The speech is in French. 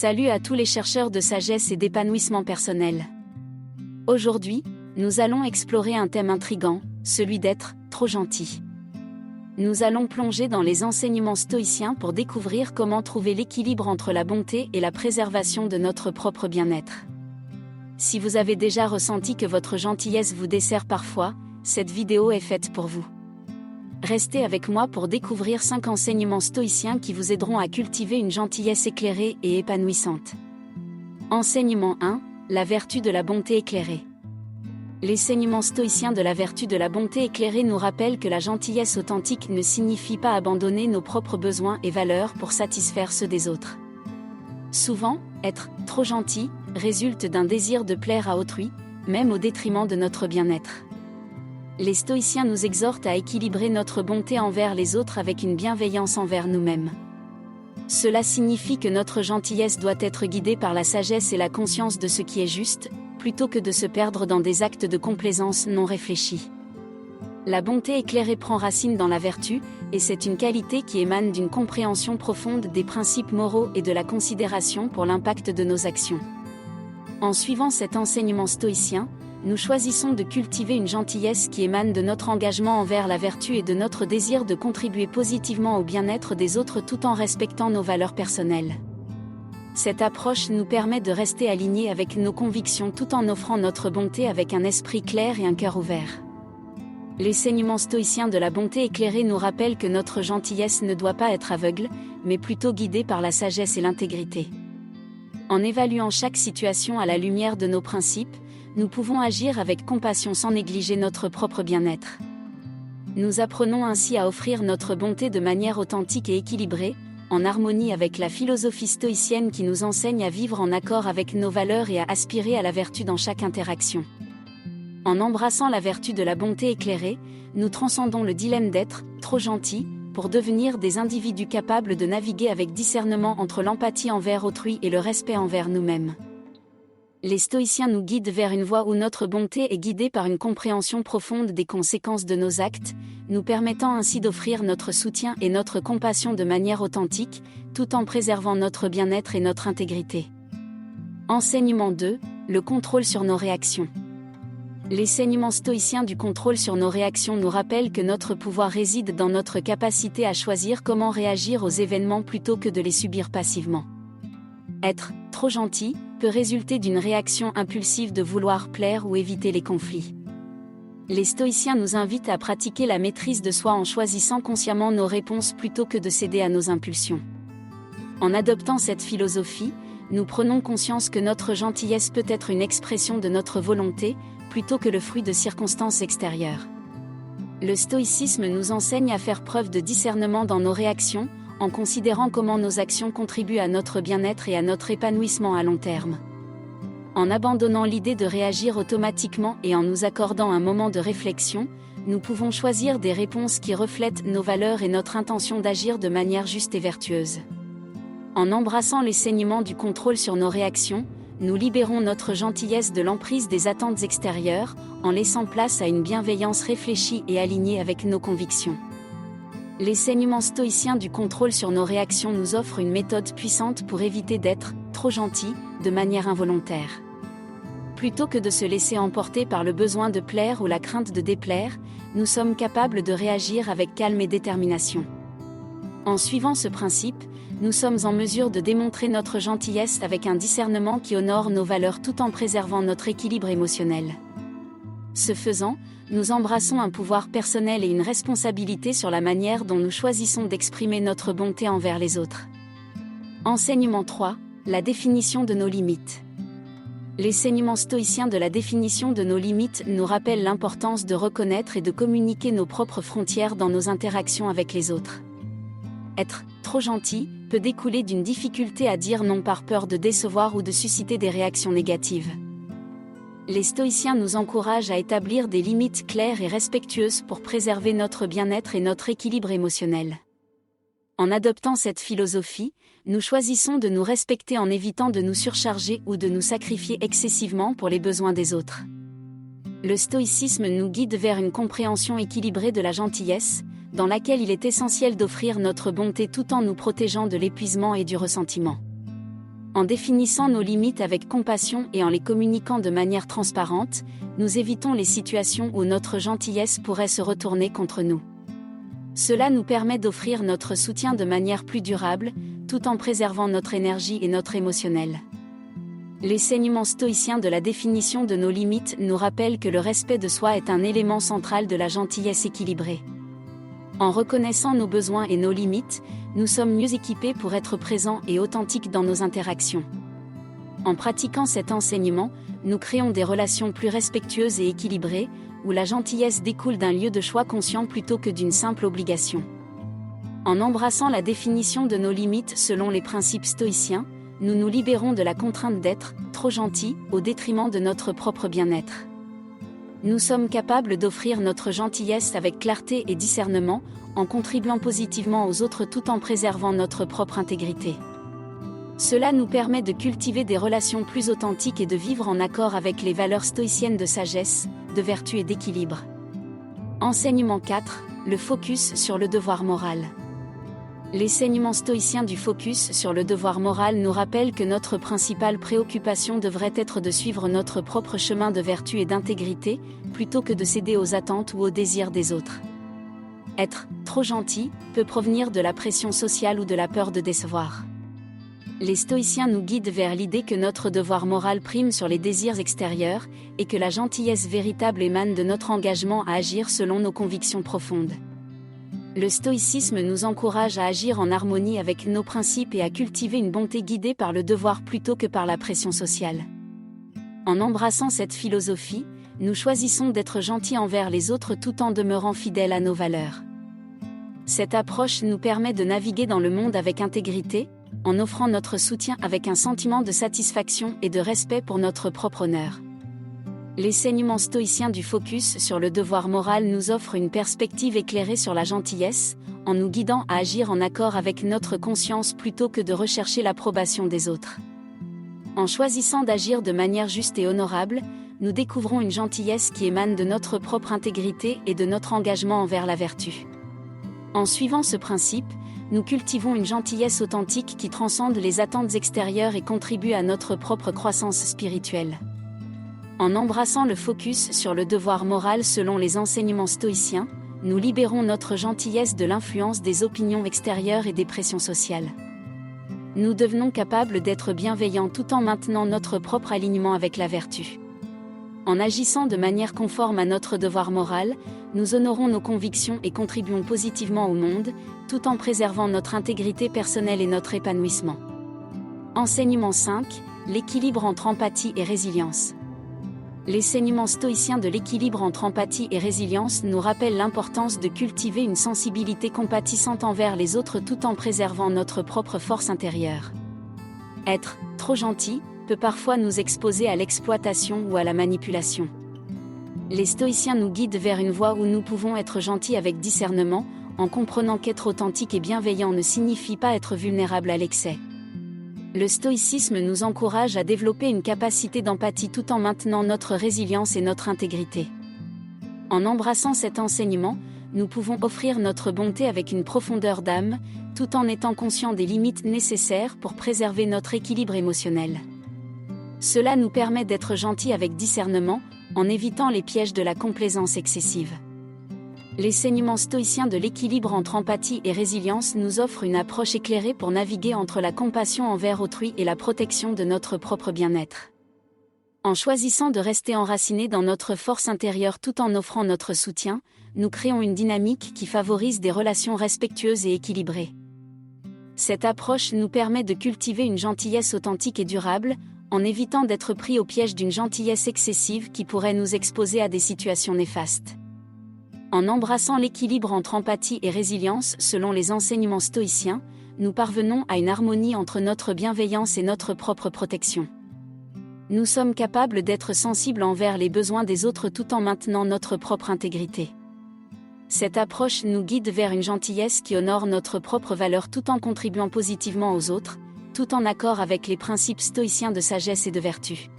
Salut à tous les chercheurs de sagesse et d'épanouissement personnel. Aujourd'hui, nous allons explorer un thème intrigant, celui d'être trop gentil. Nous allons plonger dans les enseignements stoïciens pour découvrir comment trouver l'équilibre entre la bonté et la préservation de notre propre bien-être. Si vous avez déjà ressenti que votre gentillesse vous dessert parfois, cette vidéo est faite pour vous. Restez avec moi pour découvrir 5 enseignements stoïciens qui vous aideront à cultiver une gentillesse éclairée et épanouissante. Enseignement 1, la vertu de la bonté éclairée. L'enseignement stoïcien de la vertu de la bonté éclairée nous rappelle que la gentillesse authentique ne signifie pas abandonner nos propres besoins et valeurs pour satisfaire ceux des autres. Souvent, être trop gentil résulte d'un désir de plaire à autrui, même au détriment de notre bien-être. Les stoïciens nous exhortent à équilibrer notre bonté envers les autres avec une bienveillance envers nous-mêmes. Cela signifie que notre gentillesse doit être guidée par la sagesse et la conscience de ce qui est juste, plutôt que de se perdre dans des actes de complaisance non réfléchis. La bonté éclairée prend racine dans la vertu, et c'est une qualité qui émane d'une compréhension profonde des principes moraux et de la considération pour l'impact de nos actions. En suivant cet enseignement stoïcien, nous choisissons de cultiver une gentillesse qui émane de notre engagement envers la vertu et de notre désir de contribuer positivement au bien-être des autres tout en respectant nos valeurs personnelles. Cette approche nous permet de rester alignés avec nos convictions tout en offrant notre bonté avec un esprit clair et un cœur ouvert. L'enseignement stoïcien de la bonté éclairée nous rappelle que notre gentillesse ne doit pas être aveugle, mais plutôt guidée par la sagesse et l'intégrité. En évaluant chaque situation à la lumière de nos principes, nous pouvons agir avec compassion sans négliger notre propre bien-être. Nous apprenons ainsi à offrir notre bonté de manière authentique et équilibrée, en harmonie avec la philosophie stoïcienne qui nous enseigne à vivre en accord avec nos valeurs et à aspirer à la vertu dans chaque interaction. En embrassant la vertu de la bonté éclairée, nous transcendons le dilemme d'être trop gentil, pour devenir des individus capables de naviguer avec discernement entre l'empathie envers autrui et le respect envers nous-mêmes. Les stoïciens nous guident vers une voie où notre bonté est guidée par une compréhension profonde des conséquences de nos actes, nous permettant ainsi d'offrir notre soutien et notre compassion de manière authentique, tout en préservant notre bien-être et notre intégrité. Enseignement 2, le contrôle sur nos réactions. L'enseignement stoïcien du contrôle sur nos réactions nous rappelle que notre pouvoir réside dans notre capacité à choisir comment réagir aux événements plutôt que de les subir passivement. Être trop gentil peut résulter d'une réaction impulsive de vouloir plaire ou éviter les conflits. Les stoïciens nous invitent à pratiquer la maîtrise de soi en choisissant consciemment nos réponses plutôt que de céder à nos impulsions. En adoptant cette philosophie, nous prenons conscience que notre gentillesse peut être une expression de notre volonté, plutôt que le fruit de circonstances extérieures. Le stoïcisme nous enseigne à faire preuve de discernement dans nos réactions, en considérant comment nos actions contribuent à notre bien-être et à notre épanouissement à long terme. En abandonnant l'idée de réagir automatiquement et en nous accordant un moment de réflexion, nous pouvons choisir des réponses qui reflètent nos valeurs et notre intention d'agir de manière juste et vertueuse. En embrassant l'enseignement du contrôle sur nos réactions, nous libérons notre gentillesse de l'emprise des attentes extérieures, en laissant place à une bienveillance réfléchie et alignée avec nos convictions. L'enseignement stoïcien du contrôle sur nos réactions nous offre une méthode puissante pour éviter d'être trop gentil, de manière involontaire. Plutôt que de se laisser emporter par le besoin de plaire ou la crainte de déplaire, nous sommes capables de réagir avec calme et détermination. En suivant ce principe, nous sommes en mesure de démontrer notre gentillesse avec un discernement qui honore nos valeurs tout en préservant notre équilibre émotionnel. Ce faisant, nous embrassons un pouvoir personnel et une responsabilité sur la manière dont nous choisissons d'exprimer notre bonté envers les autres. Enseignement 3, la définition de nos limites. L'enseignement stoïcien de la définition de nos limites nous rappelle l'importance de reconnaître et de communiquer nos propres frontières dans nos interactions avec les autres. Être trop gentil peut découler d'une difficulté à dire non par peur de décevoir ou de susciter des réactions négatives. Les stoïciens nous encouragent à établir des limites claires et respectueuses pour préserver notre bien-être et notre équilibre émotionnel. En adoptant cette philosophie, nous choisissons de nous respecter en évitant de nous surcharger ou de nous sacrifier excessivement pour les besoins des autres. Le stoïcisme nous guide vers une compréhension équilibrée de la gentillesse, dans laquelle il est essentiel d'offrir notre bonté tout en nous protégeant de l'épuisement et du ressentiment. En définissant nos limites avec compassion et en les communiquant de manière transparente, nous évitons les situations où notre gentillesse pourrait se retourner contre nous. Cela nous permet d'offrir notre soutien de manière plus durable, tout en préservant notre énergie et notre émotionnel. Les enseignements stoïciens de la définition de nos limites nous rappellent que le respect de soi est un élément central de la gentillesse équilibrée. En reconnaissant nos besoins et nos limites, nous sommes mieux équipés pour être présents et authentiques dans nos interactions. En pratiquant cet enseignement, nous créons des relations plus respectueuses et équilibrées, où la gentillesse découle d'un lieu de choix conscient plutôt que d'une simple obligation. En embrassant la définition de nos limites selon les principes stoïciens, nous nous libérons de la contrainte d'être trop gentils au détriment de notre propre bien-être. Nous sommes capables d'offrir notre gentillesse avec clarté et discernement, en contribuant positivement aux autres tout en préservant notre propre intégrité. Cela nous permet de cultiver des relations plus authentiques et de vivre en accord avec les valeurs stoïciennes de sagesse, de vertu et d'équilibre. Enseignement 4, le focus sur le devoir moral. L'enseignement stoïcien du focus sur le devoir moral nous rappelle que notre principale préoccupation devrait être de suivre notre propre chemin de vertu et d'intégrité, plutôt que de céder aux attentes ou aux désirs des autres. Être trop gentil peut provenir de la pression sociale ou de la peur de décevoir. Les stoïciens nous guident vers l'idée que notre devoir moral prime sur les désirs extérieurs, et que la gentillesse véritable émane de notre engagement à agir selon nos convictions profondes. Le stoïcisme nous encourage à agir en harmonie avec nos principes et à cultiver une bonté guidée par le devoir plutôt que par la pression sociale. En embrassant cette philosophie, nous choisissons d'être gentils envers les autres tout en demeurant fidèles à nos valeurs. Cette approche nous permet de naviguer dans le monde avec intégrité, en offrant notre soutien avec un sentiment de satisfaction et de respect pour notre propre honneur. L'enseignement stoïcien du focus sur le devoir moral nous offre une perspective éclairée sur la gentillesse, en nous guidant à agir en accord avec notre conscience plutôt que de rechercher l'approbation des autres. En choisissant d'agir de manière juste et honorable, nous découvrons une gentillesse qui émane de notre propre intégrité et de notre engagement envers la vertu. En suivant ce principe, nous cultivons une gentillesse authentique qui transcende les attentes extérieures et contribue à notre propre croissance spirituelle. En embrassant le focus sur le devoir moral selon les enseignements stoïciens, nous libérons notre gentillesse de l'influence des opinions extérieures et des pressions sociales. Nous devenons capables d'être bienveillants tout en maintenant notre propre alignement avec la vertu. En agissant de manière conforme à notre devoir moral, nous honorons nos convictions et contribuons positivement au monde, tout en préservant notre intégrité personnelle et notre épanouissement. Enseignement 5, l'équilibre entre empathie et résilience. L'enseignement stoïcien de l'équilibre entre empathie et résilience nous rappelle l'importance de cultiver une sensibilité compatissante envers les autres tout en préservant notre propre force intérieure. Être trop gentil peut parfois nous exposer à l'exploitation ou à la manipulation. Les stoïciens nous guident vers une voie où nous pouvons être gentils avec discernement, en comprenant qu'être authentique et bienveillant ne signifie pas être vulnérable à l'excès. Le stoïcisme nous encourage à développer une capacité d'empathie tout en maintenant notre résilience et notre intégrité. En embrassant cet enseignement, nous pouvons offrir notre bonté avec une profondeur d'âme, tout en étant conscients des limites nécessaires pour préserver notre équilibre émotionnel. Cela nous permet d'être gentils avec discernement, en évitant les pièges de la complaisance excessive. L'enseignement stoïcien de l'équilibre entre empathie et résilience nous offre une approche éclairée pour naviguer entre la compassion envers autrui et la protection de notre propre bien-être. En choisissant de rester enracinés dans notre force intérieure tout en offrant notre soutien, nous créons une dynamique qui favorise des relations respectueuses et équilibrées. Cette approche nous permet de cultiver une gentillesse authentique et durable, en évitant d'être pris au piège d'une gentillesse excessive qui pourrait nous exposer à des situations néfastes. En embrassant l'équilibre entre empathie et résilience selon les enseignements stoïciens, nous parvenons à une harmonie entre notre bienveillance et notre propre protection. Nous sommes capables d'être sensibles envers les besoins des autres tout en maintenant notre propre intégrité. Cette approche nous guide vers une gentillesse qui honore notre propre valeur tout en contribuant positivement aux autres, tout en accord avec les principes stoïciens de sagesse et de vertu.